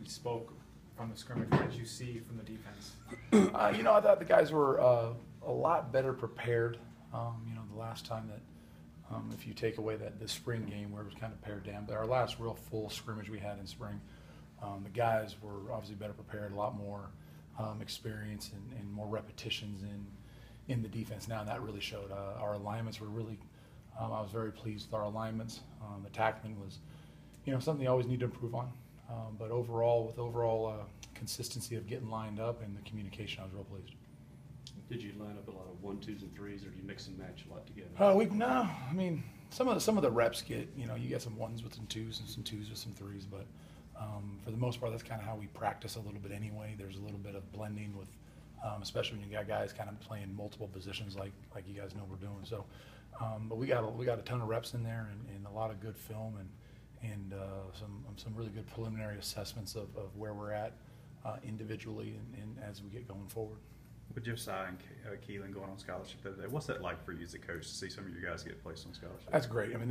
spoke from the scrimmage. What did you see from the defense? You know, I thought the guys were a lot better prepared. You know, the last time that, if you take away the spring game where it was kind of pared down, but our last real full scrimmage we had in spring, the guys were obviously better prepared, a lot more experience and more repetitions in the defense now, and that really showed. Our alignments were really, I was very pleased with our alignments. The tackling was, you know, something you always need to improve on. But overall, with consistency of getting lined up and the communication, I was real pleased. Did you line up a lot of 1, 2s, and 3s, or do you mix and match a lot together? No, I mean some of the reps get, you know, you get some 1s with some 2s and some 2s with some 3s, but for the most part, that's kind of how we practice a little bit anyway. There's a little bit of blending with, especially when you got guys kind of playing multiple positions like you guys know we're doing. So, but we got a ton of reps in there and a lot of good film and some really good preliminary assessments of where we're at individually and as we get going forward. With Josiah and Keelan going on scholarship the other day, what's that like for you as a coach to see some of your guys get placed on scholarship? That's great. I mean,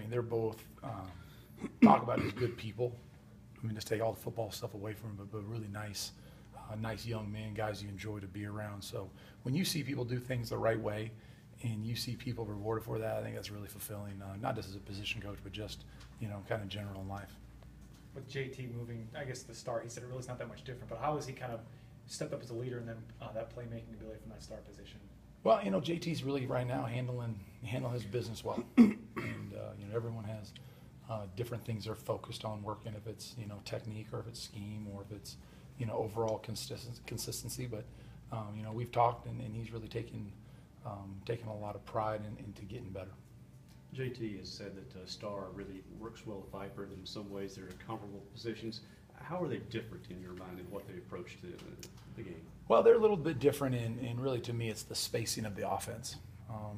they're both talk about it as good people. I mean, just take all the football stuff away from them, but really nice young men, guys you enjoy to be around. So when you see people do things the right way, and you see people rewarded for that, I think that's really fulfilling. Not just as a position coach, but just, you know, kind of general in life. With JT moving, I guess the start, he said it really is not that much different. But how has he kind of stepped up as a leader and then that playmaking ability from that start position? Well, you know, JT's really right now handling his business well, and you know, everyone has different things they're focused on working. If it's, you know, technique, or if it's scheme, or if it's, you know, overall consistency. But you know, we've talked, and he's really taken a lot of pride into getting better. JT has said that Star really works well with Viper, that in some ways they're in comparable positions. How are they different in your mind in what they approach to the game? Well, they're a little bit different in really, to me, it's the spacing of the offense.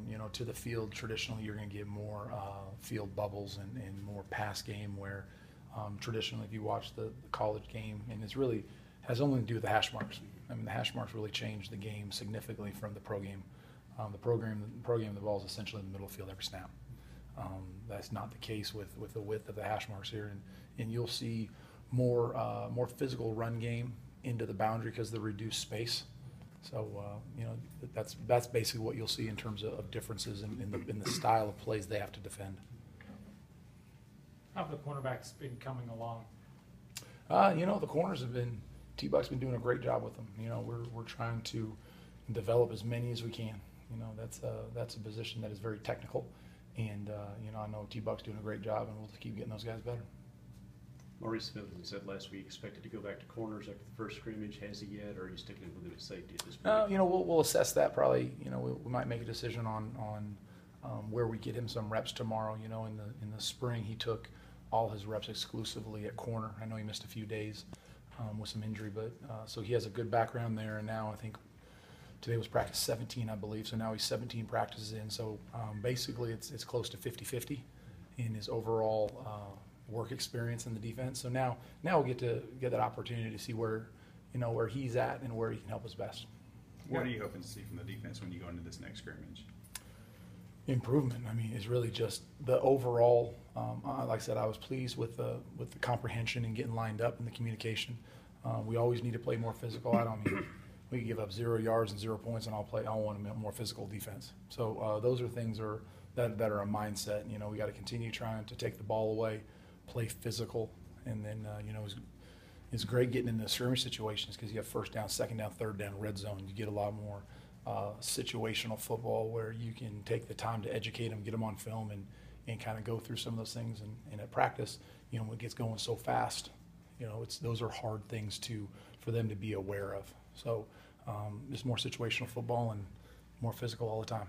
You know, to the field, traditionally you're going to get more field bubbles and more pass game, where traditionally if you watch the college game, and it's really has only to do with the hash marks. I mean, the hash marks really changed the game significantly from the pro game. The pro game, the ball is essentially in the middle of the field every snap. That's not the case with the width of the hash marks here, and you'll see more physical run game into the boundary because of the reduced space. So you know, that's basically what you'll see in terms of differences in the style of plays they have to defend. How have the cornerbacks been coming along? You know, the corners have been, T-Buck's been doing a great job with them. You know, we're trying to develop as many as we can. You know, that's a position that is very technical, and you know, I know T-Buck's doing a great job, and we'll just keep getting those guys better. Maurice Middleton said last week expected to go back to corners after the first scrimmage. Has he yet, or are you sticking with him at safety at this point? You know, we'll assess that probably. You know, we might make a decision on where we get him some reps tomorrow. You know, in the spring he took all his reps exclusively at corner. I know he missed a few days with some injury, but so he has a good background there. And now I think today was practice 17, I believe. So now he's 17 practices in. So basically it's close to 50-50 in his overall work experience in the defense. So now we'll get that opportunity to see where he's at and where he can help us best. What are you hoping to see from the defense when you go into this next scrimmage? Improvement. I mean, it's really just the overall. Like I said, I was pleased with the comprehension and getting lined up and the communication. We always need to play more physical. I don't mean we can give up 0 yards and 0 points, and I'll want a more physical defense. So those are things that are a mindset. You know, we got to continue trying to take the ball away, play physical, and then you know, it's great getting in the scrimmage situations because you have first down, second down, third down, red zone. You get a lot more situational football where you can take the time to educate them, get them on film, and kind of go through some of those things. And at practice, you know, when it gets going so fast, you know, those are hard things for them to be aware of. So just more situational football and more physical all the time.